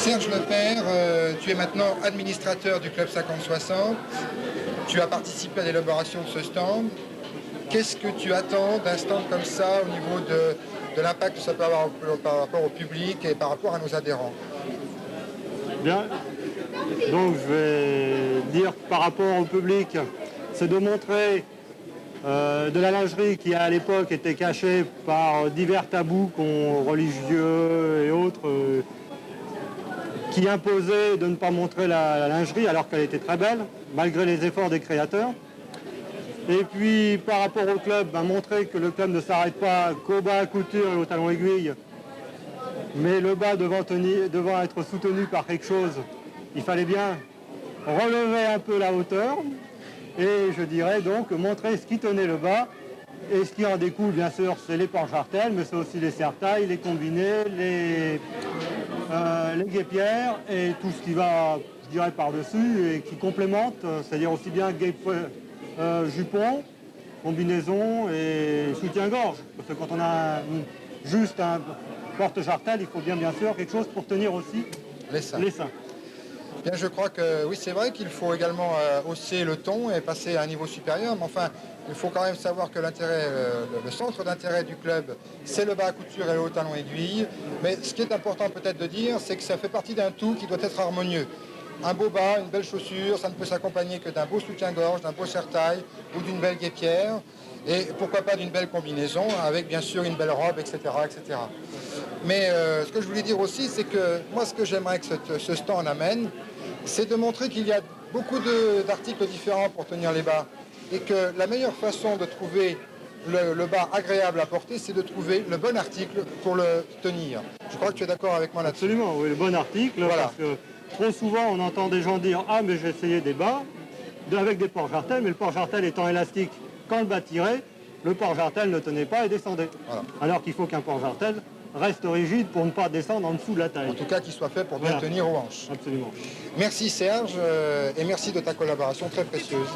Serge Lepère, tu es maintenant administrateur du Club 50-60. Tu as participé à l'élaboration de ce stand. Qu'est-ce que tu attends d'un stand comme ça au niveau de l'impact que ça peut avoir par rapport au public et par rapport à nos adhérents? Bien, donc je vais dire par rapport au public, c'est de montrer de la lingerie qui à l'époque était cachée par divers tabous religieux et autres qui imposaient de ne pas montrer la lingerie alors qu'elle était très belle, malgré les efforts des créateurs. Et puis par rapport au club, montrer que le club ne s'arrête pas qu'au bas à couture et au talon aiguille, mais le bas devant être soutenu par quelque chose, il fallait bien relever un peu la hauteur et je dirais donc montrer ce qui tenait le bas. Et ce qui en découle, bien sûr, c'est les porte-jartelles, mais c'est aussi les serre-tailles, les combinés, les guêpières et tout ce qui va, je dirais, par-dessus et qui complémente, c'est-à-dire aussi bien jupon, combinaison et soutien-gorge. Parce que quand on a juste un porte-jartelle, il faut bien sûr quelque chose pour tenir aussi Les seins. les seins. Bien, je crois que oui, c'est vrai qu'il faut également hausser le ton et passer à un niveau supérieur, mais enfin, il faut quand même savoir que le centre d'intérêt du club, c'est le bas à couture et le haut talon aiguille. Mais ce qui est important peut-être de dire, c'est que ça fait partie d'un tout qui doit être harmonieux. Un beau bas, une belle chaussure, ça ne peut s'accompagner que d'un beau soutien-gorge, d'un beau serre-taille ou d'une belle guêpière. Et pourquoi pas d'une belle combinaison avec bien sûr une belle robe, etc. etc. Mais ce que je voulais dire aussi, c'est que moi, ce que j'aimerais que ce stand amène, c'est de montrer qu'il y a beaucoup d'articles différents pour tenir les bas. Et que la meilleure façon de trouver le bas agréable à porter, c'est de trouver le bon article pour le tenir. Je crois que tu es d'accord avec moi là-dessus. Absolument, oui, le bon article, voilà. Parce que trop souvent on entend des gens dire « Ah, mais j'ai essayé des bas avec des porte-jartelles, mais le porte-jartelle étant élastique, quand le bas tirait, le porte-jartelle ne tenait pas et descendait. Voilà. Alors qu'il faut qu'un porte-jartelle reste rigide pour ne pas descendre en dessous de la taille. En tout cas, qu'il soit fait pour bien tenir aux hanches. Absolument. Merci Serge, et merci de ta collaboration très précieuse.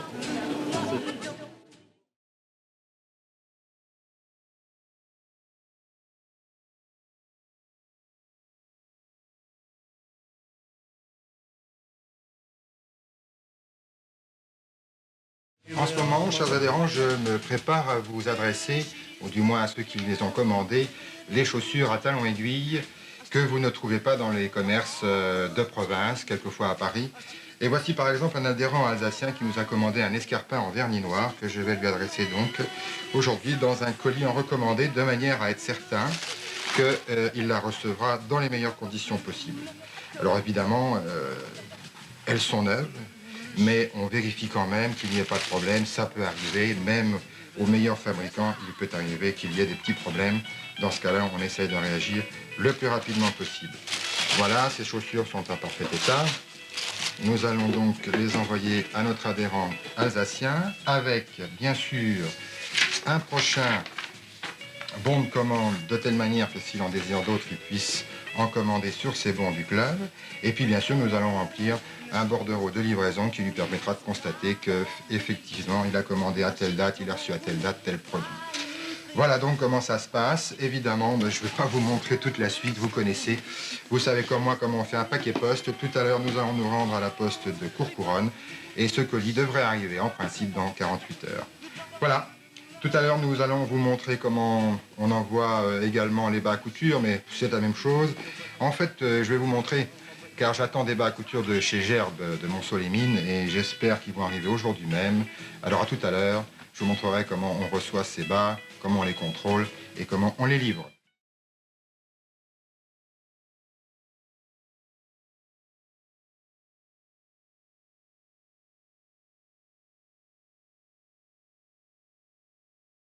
Merci. En ce moment, chers adhérents, je me prépare à vous adresser, ou du moins à ceux qui les ont commandés, les chaussures à talons aiguilles que vous ne trouvez pas dans les commerces de province, quelquefois à Paris. Et voici par exemple un adhérent alsacien qui nous a commandé un escarpin en vernis noir que je vais lui adresser donc aujourd'hui dans un colis en recommandé de manière à être certain qu'il la recevra dans les meilleures conditions possibles. Alors évidemment, elles sont neuves, mais on vérifie quand même qu'il n'y ait pas de problème. Ça peut arriver, même aux meilleurs fabricants, il peut arriver qu'il y ait des petits problèmes. Dans ce cas-là, on essaye de réagir le plus rapidement possible. Voilà, ces chaussures sont en parfait état. Nous allons donc les envoyer à notre adhérent alsacien avec, bien sûr, un prochain bon de commande de telle manière que s'il en désire d'autres, il puisse en commander sur ces bons du club. Et puis, bien sûr, nous allons remplir un bordereau de livraison qui lui permettra de constater qu'effectivement, il a commandé à telle date, il a reçu à telle date tel produit. Voilà donc comment ça se passe. Évidemment, je ne vais pas vous montrer toute la suite, vous connaissez. Vous savez comme moi comment on fait un paquet poste. Tout à l'heure, nous allons nous rendre à la poste de Courcouronnes. Et ce colis devrait arriver en principe dans 48 heures. Voilà. Tout à l'heure, nous allons vous montrer comment on envoie également les bas à couture, mais c'est la même chose. En fait, je vais vous montrer, car j'attends des bas à couture de chez Gerbe de Montceau-les-Mines, et j'espère qu'ils vont arriver aujourd'hui même. Alors à tout à l'heure, je vous montrerai comment on reçoit ces bas, comment on les contrôle et comment on les livre.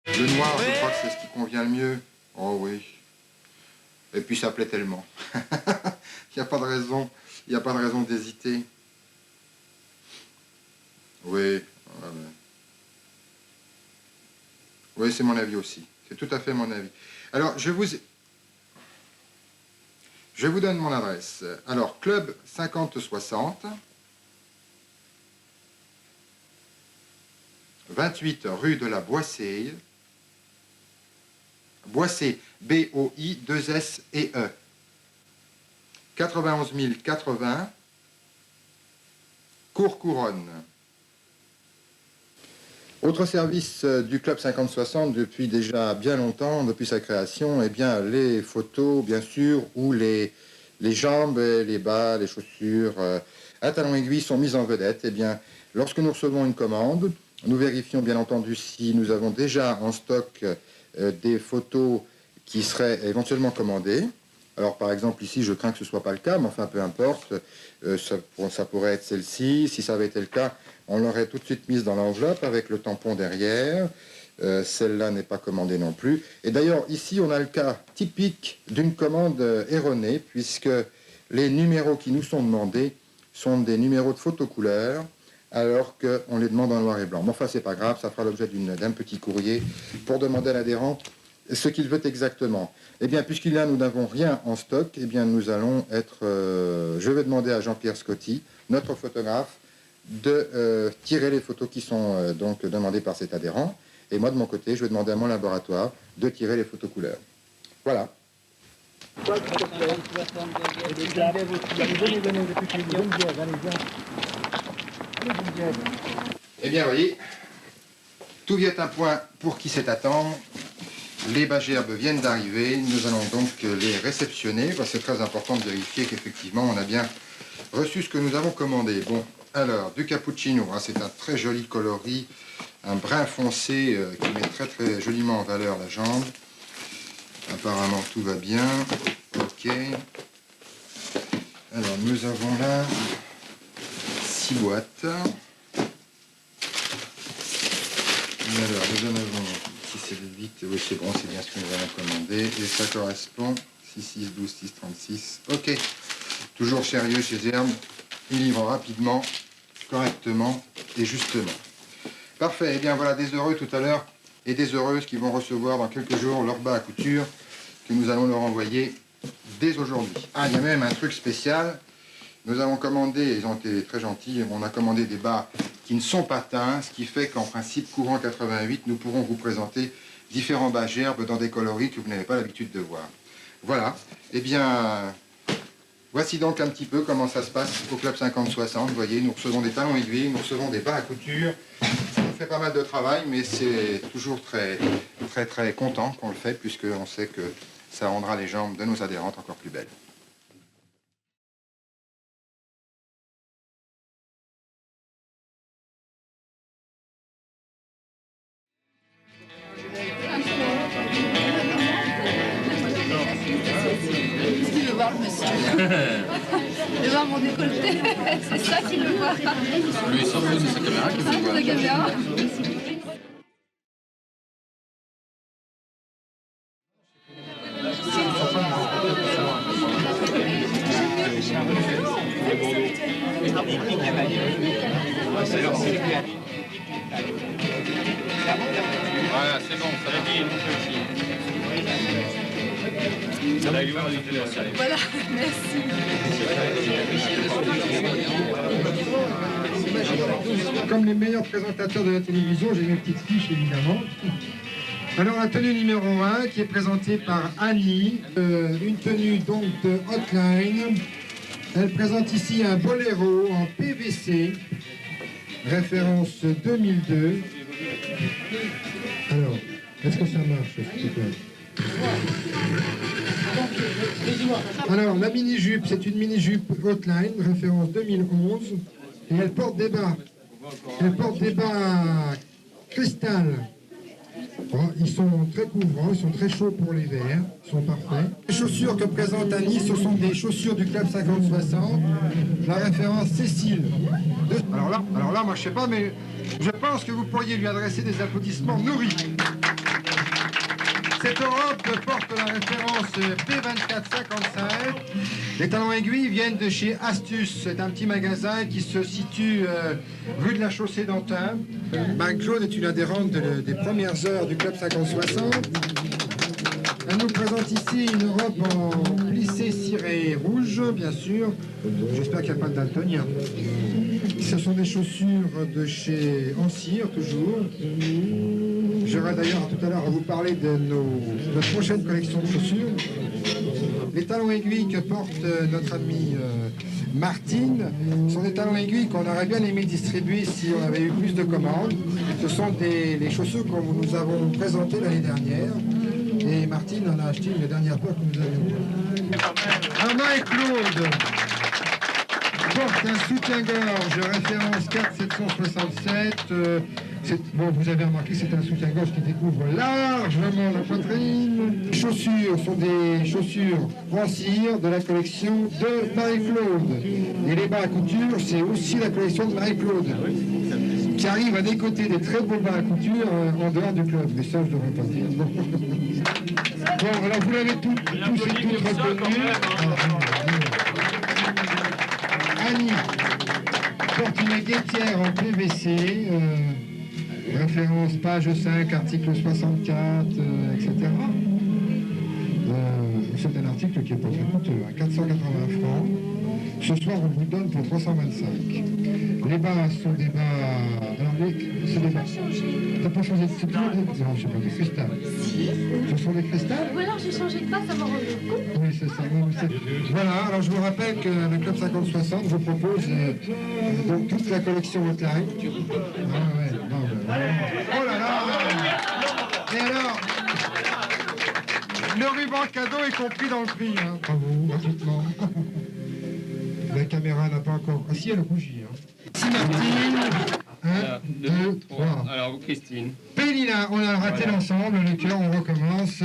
Le noir, je crois que c'est ce qui convient le mieux. Oh oui. Et puis ça plaît tellement. Il n'y a pas de raison. Il n'y a pas de raison d'hésiter. Oui. Oui, c'est mon avis aussi. C'est tout à fait mon avis. Alors, je vous donne mon adresse. Alors, Club 50-60, 28 rue de la Boissée, Boissée, B-O-I-2-S-E-E, 91 080, Cours-Couronne. Autre service du Club 50-60 depuis déjà bien longtemps, depuis sa création, eh bien les photos, bien sûr, où les jambes, les bas, les chaussures à talons aiguilles sont mises en vedette. Eh bien, lorsque nous recevons une commande, nous vérifions bien entendu si nous avons déjà en stock des photos qui seraient éventuellement commandées. Alors par exemple ici, je crains que ce ne soit pas le cas, mais enfin peu importe, ça pourrait être celle-ci. Si ça avait été le cas, on l'aurait tout de suite mise dans l'enveloppe avec le tampon derrière. Celle-là n'est pas commandée non plus. Et d'ailleurs, ici, on a le cas typique d'une commande erronée, puisque les numéros qui nous sont demandés sont des numéros de photocouleur, alors qu'on les demande en noir et blanc. Mais enfin, c'est pas grave, ça fera l'objet d'un petit courrier pour demander à l'adhérent ce qu'il veut exactement. Eh bien, puisqu'il y a, nous n'avons rien en stock, eh bien, nous allons être... je vais demander à Jean-Pierre Scotti, notre photographe, de tirer les photos qui sont donc demandées par cet adhérent. Et moi, de mon côté, je vais demander à mon laboratoire de tirer les photos couleurs. Voilà. Eh bien, voyez, tout vient à point pour qui sait attendre. Les bas gerbes viennent d'arriver. Nous allons donc les réceptionner. C'est très important de vérifier qu'effectivement, on a bien reçu ce que nous avons commandé. Bon, alors, du cappuccino, hein, c'est un très joli coloris, un brun foncé qui met très très joliment en valeur la jambe. Apparemment, tout va bien. Ok. Alors, nous avons là 6 boîtes. Alors, nous en avons, si c'est le 8, oui, c'est bon, c'est bien ce que nous avons commandé. Et ça correspond, 6, 6, 12, 6, 36. Ok. Toujours sérieux chez Herbe. Il livre rapidement, correctement et justement. Parfait. Eh bien, voilà des heureux tout à l'heure et des heureuses qui vont recevoir dans quelques jours leur bas à couture que nous allons leur envoyer dès aujourd'hui. Ah, il y a même un truc spécial. Nous avons commandé, ils ont été très gentils, on a commandé des bas qui ne sont pas teints, ce qui fait qu'en principe, courant 88, nous pourrons vous présenter différents bas gerbes dans des coloris que vous n'avez pas l'habitude de voir. Voilà. Eh bien, voici donc un petit peu comment ça se passe au Club 50-60. Vous voyez, nous recevons des talons aiguilles, nous recevons des bas à couture. Ça nous fait pas mal de travail, mais c'est toujours très, très, très content qu'on le fait, puisqu'on sait que ça rendra les jambes de nos adhérentes encore plus belles. Il veut voir le monsieur. Il veut voir mon décolleté. C'est ça qu'il veut voir. Lui, il s'en fout, c'est sa caméra qui veut voir. La caméra. Voilà, c'est bon, ça va dire. Voilà, merci. Comme les meilleurs présentateurs de la télévision, j'ai mes petites fiches évidemment. Alors la tenue numéro 1 qui est présentée par Annie, une tenue donc de Hotline. Elle présente ici un boléro en PVC, référence 2002. Alors, est-ce que ça marche s'il te plaît ? Alors la mini-jupe, c'est une mini-jupe Hotline, référence 2011, et elle porte des bas. Elle porte des bas cristal. Bon, ils sont très couvrants, ils sont très chauds pour l'hiver, ils sont parfaits. Les chaussures que présente Annie, ce sont des chaussures du Club 50-60, la référence Cécile. Alors là, moi je sais pas, mais je pense que vous pourriez lui adresser des applaudissements nourris. Cette robe porte la référence P2455. Les talons aiguilles viennent de chez Astuce. C'est un petit magasin qui se situe rue de la Chaussée d'Antin. Claude est une adhérente des premières heures du Club 50-60. Elle nous présente ici une robe en plissé ciré rouge, bien sûr. J'espère qu'il n'y a pas de daltonien. Ce sont des chaussures de chez Ancire, toujours. J'aurai d'ailleurs tout à l'heure à vous parler de notre prochaine collection de chaussures. Les talons aiguilles que porte notre amie Martine sont des talons aiguilles qu'on aurait bien aimé distribuer si on avait eu plus de commandes. Ce sont les chaussures que nous avons présentées l'année dernière. Et Martine en a acheté une dernière fois que nous avions. Marie-Claude porte un soutien-gorge référence 4767. Bon, vous avez remarqué, c'est un soutien-gorge qui découvre largement la poitrine. Les chaussures sont des chaussures en cire de la collection de Marie-Claude. Et les bas à couture, c'est aussi la collection de Marie-Claude, qui arrive à décoter des très beaux bas à couture en dehors du club. Mais ça, je ne devrais pas dire. Bon, alors vous l'avez tous et toutes reconnus. Annie porte une guettière en PVC, référence page 5, article 64, etc. C'est un article qui est pas très coûteux, à 480 francs. Ce soir, on vous donne pour 325. Les bas sont des bas... Alors, c'est des bas... T'as pas changé de... C'est toujours des... Non, je sais pas, des cristal. Ce sont des cristals? Ou alors j'ai changé de bas, ça m'a rendu compte. Oui, c'est ça. Voilà, alors je vous rappelle que le Club 50-60 vous propose donc toute la collection Hotline. Ah ouais, non, oh là là! Et alors, le ruban cadeau est compris dans le prix. Hein. Bravo, gratuitement. La caméra n'a pas encore... Ah si, elle rougit. Hein. Si Martine... 1, 2, 3. Alors, Christine. Pélina, on a raté l'ensemble, le cœur, on recommence.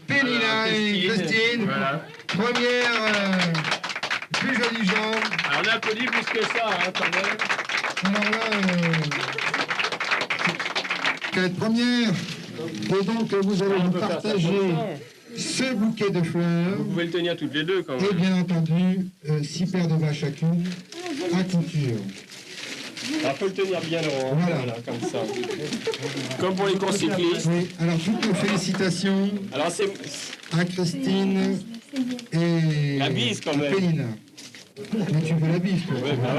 Pélina et Christine. Voilà. Première, plus jolie jambe. Alors, on applaudit plus que ça, hein, quand même. Alors là, première. Et donc, vous allez vous partager ce bouquet de fleurs. Vous pouvez le tenir toutes les deux, quand même. Et bien entendu, 6 paires de bas chacune à couture. Il faut le tenir bien droit, Voilà. voilà, comme ça. Comme pour les courses cyclistes. Oui, alors toutes nos félicitations Alors, c'est... à Christine et La bise, quand à même. Pélina. Mais tu veux la bise, toi. Ouais, bah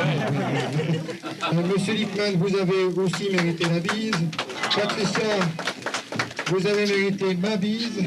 ouais. Monsieur Lippmann, vous avez aussi mérité la bise. Patricia, vous avez mérité ma bise.